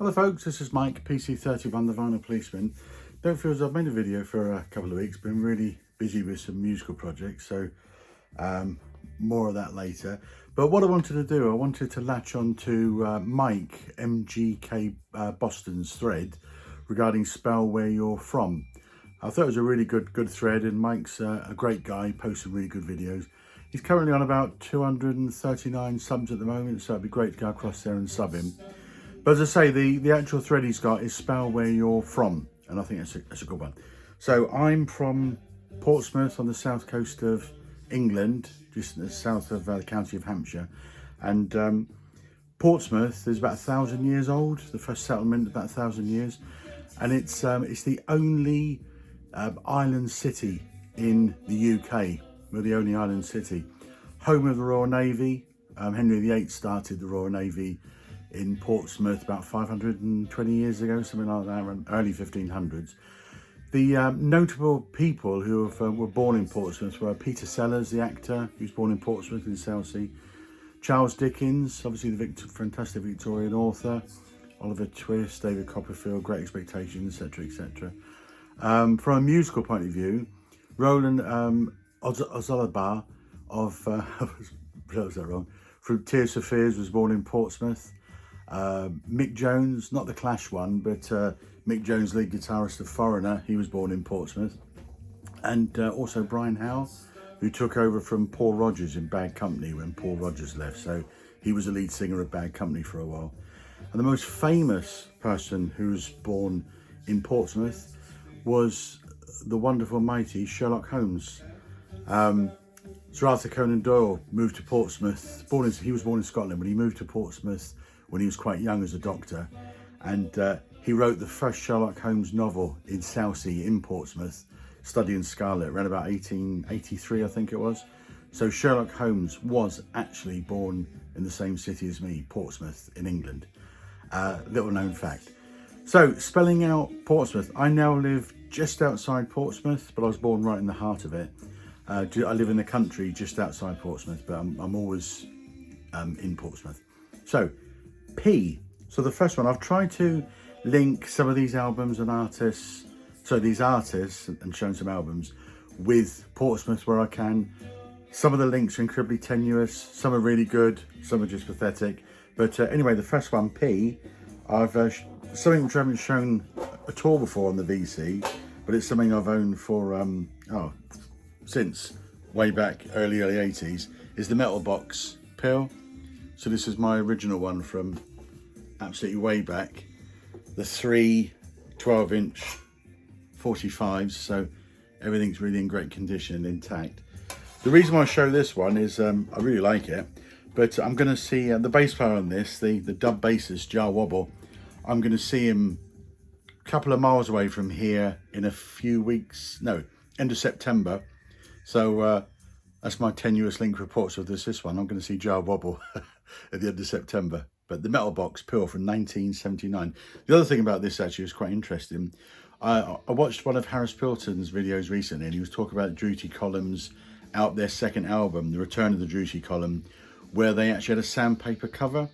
Hello folks, this is Mike, PC31, the Vinyl Policeman. Don't feel as I've made a video for a couple of weeks, been really busy with some musical projects, so more of that later. But what I wanted to do, I wanted to latch on to Mike, MGK Boston's thread regarding Spell Where You're From. I thought it was a really good thread, and Mike's a great guy, posts some really good videos. He's currently on about 239 subs at the moment, so it'd be great to go across there and sub him. But as I say, the actual thread he's got is Spell Where You're From, and I think that's a good one. So I'm from Portsmouth on the south coast of England, just in the south of the county of Hampshire. And Portsmouth is about 1,000 years old, the first settlement about 1,000 years. And it's the only island city in the UK. We're the only island city. Home of the Royal Navy. Henry VIII started the Royal Navy in Portsmouth about 520 years ago, something like that, around early 1500s. The notable people who were born in Portsmouth were Peter Sellers, the actor, who was born in Portsmouth in Southsea. Charles Dickens, obviously the fantastic Victorian author. Oliver Twist, David Copperfield, Great Expectations, etc., etc. From a musical point of view, Roland Ozolabar of, I pronounced that wrong, from Tears for Fears was born in Portsmouth. Mick Jones, not the Clash one, but Mick Jones, lead guitarist of Foreigner, he was born in Portsmouth. And also Brian Howe, who took over from Paul Rodgers in Bad Company when Paul Rodgers left. So he was the lead singer of Bad Company for a while. And the most famous person who was born in Portsmouth was the wonderful, mighty Sherlock Holmes. Sir Arthur Conan Doyle moved to Portsmouth. He was born in Scotland, but he moved to Portsmouth when he was quite young as a doctor, and he wrote the first Sherlock Holmes novel in Southsea in Portsmouth, Studying Scarlet, around about 1883 I think it was. So Sherlock Holmes was actually born in the same city as me, Portsmouth in England. Little known fact. So spelling out Portsmouth, I now live just outside Portsmouth, but I was born right in the heart of it. I live in the country just outside Portsmouth, but I'm always in Portsmouth. So P. So the first one, I've tried to link some of these albums and artists, and shown some albums with Portsmouth where I can. Some of the links are incredibly tenuous, some are really good, some are just pathetic. But anyway, the first one, P, I've something which I haven't shown at all before on the VC, but it's something I've owned for since way back early 80s, is the Metal Box Pill. So this is my original one from absolutely way back. The 3 12-inch 45s, so everything's really in great condition and intact. The reason why I show this one is I really like it, but I'm going to see the bass player on this, the dub bassist, Jar Wobble. I'm going to see him a couple of miles away from here in a few weeks, no, end of September. So that's my tenuous link reports of this one. I'm going to see Jar Wobble at the end of September. But the Metal Box Pill from 1979. The other thing about this actually is quite interesting. I watched one of Harris Pilton's videos recently, and he was talking about Druty Column's their second album, The Return of the Druty Column, where they actually had a sandpaper cover,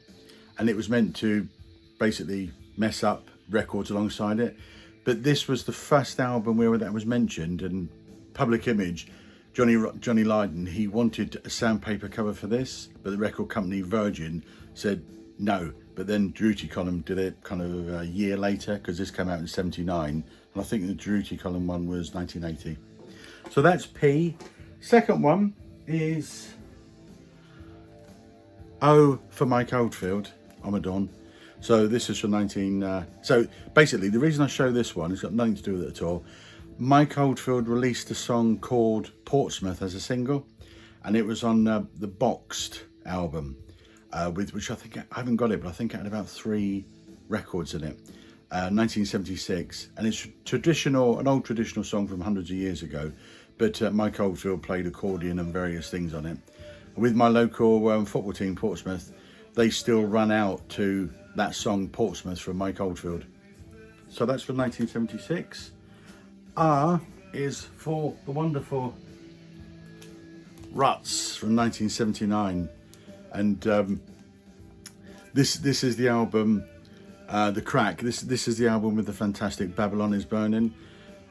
and it was meant to basically mess up records alongside it. But this was the first album where that was mentioned, and Public Image, Johnny Lydon, he wanted a sandpaper cover for this, but the record company Virgin said no. But then Druty Column did it kind of a year later, because this came out in 79, and I think the Druty Column one was 1980. So that's P. Second one is O for Mike Oldfield, Omadon. So this is from so basically the reason I show this one, it's got nothing to do with it at all. Mike Oldfield released a song called Portsmouth as a single, and it was on the Boxed album, which I think, I haven't got it, but I think it had about 3 records in it, 1976, and it's an old traditional song from hundreds of years ago, but Mike Oldfield played accordion and various things on it. With my local football team, Portsmouth, they still run out to that song Portsmouth from Mike Oldfield. So that's from 1976. R is for the wonderful Ruts from 1979, and this is the album The Crack. This is the album with the fantastic Babylon Is Burning,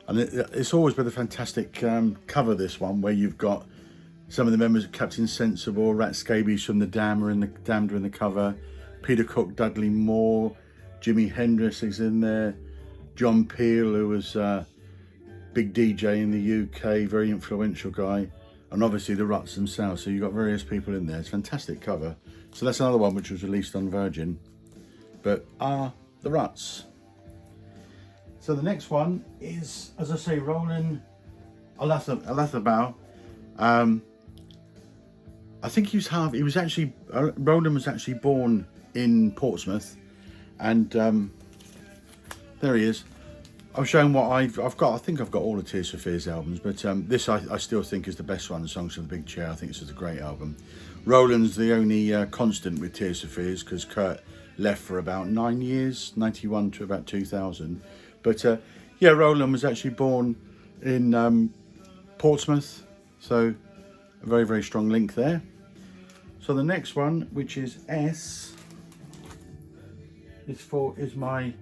and it's always with a fantastic cover. This one where you've got some of the members of Captain Sensible, Rat Scabies from the Damned are in the cover. Peter Cook, Dudley Moore, Jimi Hendrix is in there. John Peel, who was big DJ in the UK, very influential guy, and obviously the Ruts themselves. So you've got various people in there. It's a fantastic cover. So that's another one which was released on Virgin, but the Ruts. So the next one is, as I say, Roland Alathabau. I think he was actually, Roland was actually born in Portsmouth, and there he is. I'm showing what I've got. I think I've got all the Tears for Fears albums, but this I still think is the best one, the Songs from the Big Chair. I think this is a great album. Roland's the only constant with Tears for Fears, because Kurt left for about 9 years, 91 to about 2000. But yeah, Roland was actually born in Portsmouth, so a very, very strong link there. So the next one, which is S, is my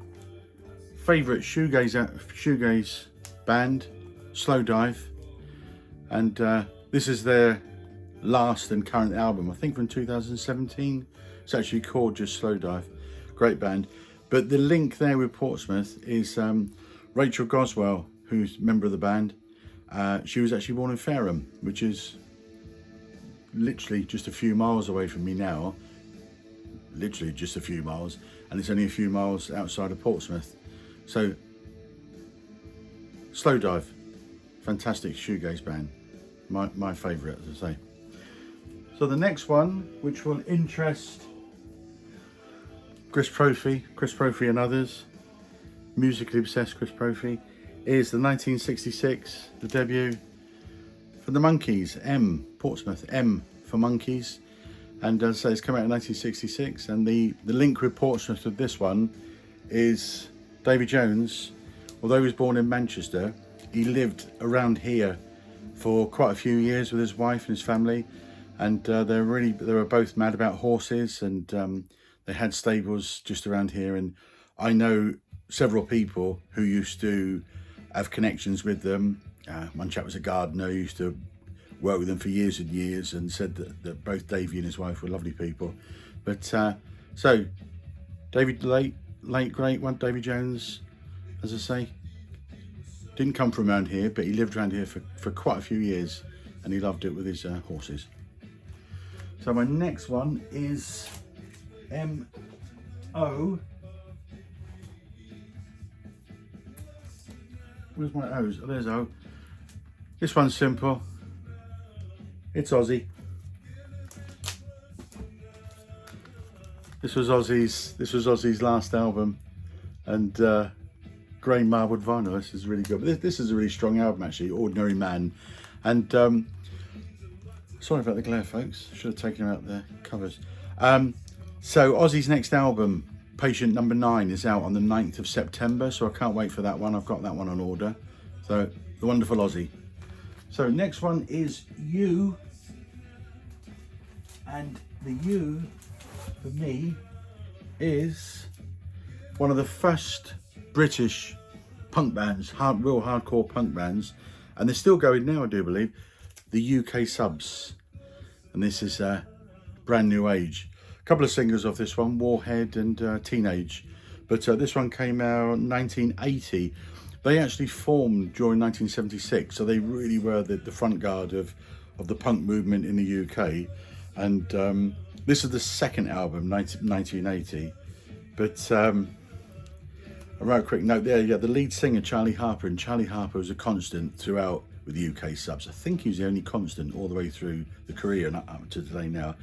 favourite shoegaze band, Slow Dive, and this is their last and current album, I think from 2017. It's actually called just Slow Dive. Great band. But the link there with Portsmouth is Rachel Goswell, who's a member of the band. She was actually born in Fareham, which is literally just a few miles away from me now. Literally just a few miles, and it's only a few miles outside of Portsmouth. So Slow Dive, fantastic shoegaze band, my favourite, as I say. So the next one, which will interest Chris Prophy and others, musically obsessed Chris Prophy, is the 1966, the debut for the Monkees, Portsmouth, M for Monkees. And as I say, it's come out in 1966, and the link with Portsmouth with this one is Davy Jones. Although he was born in Manchester, he lived around here for quite a few years with his wife and his family, and they were both mad about horses, and they had stables just around here. And I know several people who used to have connections with them. One chap was a gardener, used to work with them for years and years, and said that both Davey and his wife were lovely people. But so David, late great one, Davy Jones, as I say, didn't come from around here, but he lived around here for quite a few years, and he loved it with his horses. So my next one is M.O. Where's my O's? Oh, there's O. This one's simple. It's Ozzy. This was Ozzy's last album, and grey marbled vinyl. This is really good. But this is a really strong album, actually. Ordinary Man, and sorry about the glare, folks. Should have taken out the covers. So Ozzy's next album, Patient Number 9, is out on the 9th of September. So I can't wait for that one. I've got that one on order. So the wonderful Ozzy. So next one is U, and the U for me is one of the first British punk bands, real hardcore punk bands, and they're still going now, I do believe, the UK Subs, and this is Brand New Age. A couple of singles off this one, Warhead and Teenage, but this one came out in 1980. They actually formed during 1976, so they really were the front guard of the punk movement in the UK. And this is the second album, 1980. But I wrote a quick note there. Yeah, the lead singer, Charlie Harper, and Charlie Harper was a constant throughout with the UK Subs. I think he's the only constant all the way through the career and up to today now.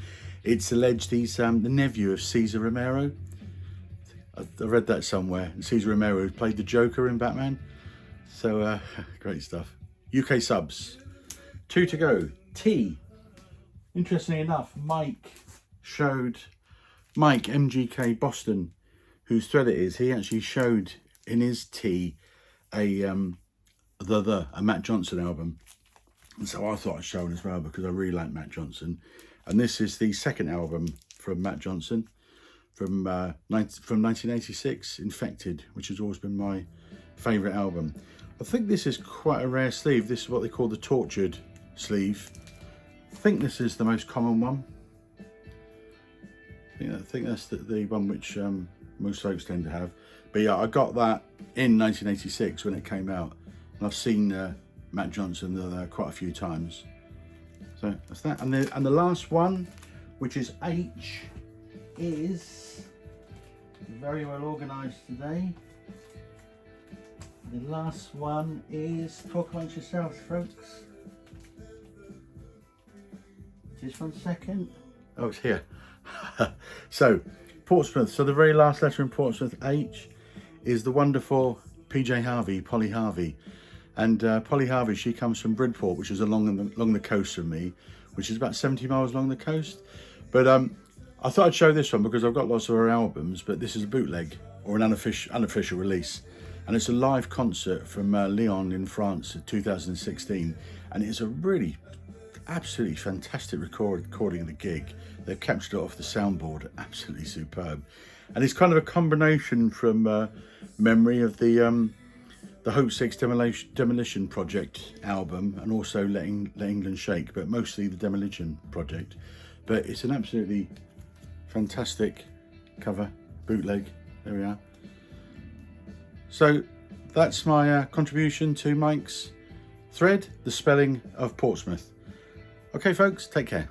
It's alleged he's the nephew of Cesar Romero. I read that somewhere. Cesar Romero played the Joker in Batman. So great stuff. UK Subs. 2 to go. T. Interestingly enough, Mike MGK Boston, whose thread it is, he actually showed in his T a Matt Johnson album. And so I thought I'd show it as well, because I really like Matt Johnson. And this is the second album from Matt Johnson from 1986, Infected, which has always been my favourite album. I think this is quite a rare sleeve. This is what they call the Tortured sleeve. I think this is the most common one. I think that's the one which most folks tend to have. But yeah, I got that in 1986 when it came out, and I've seen Matt Johnson quite a few times. So that's that. And the last one, which is H, is very well organised today. The last one is, talk amongst yourselves, folks. Just 1 second. Oh, it's here. So, Portsmouth. So the very last letter in Portsmouth, H, is the wonderful PJ Harvey, Polly Harvey. And Polly Harvey, she comes from Bridport, which is along the coast from me, which is about 70 miles along the coast. But I thought I'd show this one because I've got lots of her albums, but this is a bootleg or an unofficial release. And it's a live concert from Lyon in France in 2016. And it's a really absolutely fantastic recording of the gig. They've captured it off the soundboard, absolutely superb. And it's kind of a combination from memory of the Hope 6 Demolition Project album, and also Let England Shake, but mostly the Demolition Project. But it's an absolutely fantastic cover, bootleg. There we are. So that's my contribution to Mike's thread, the spelling of Portsmouth. Okay folks, take care.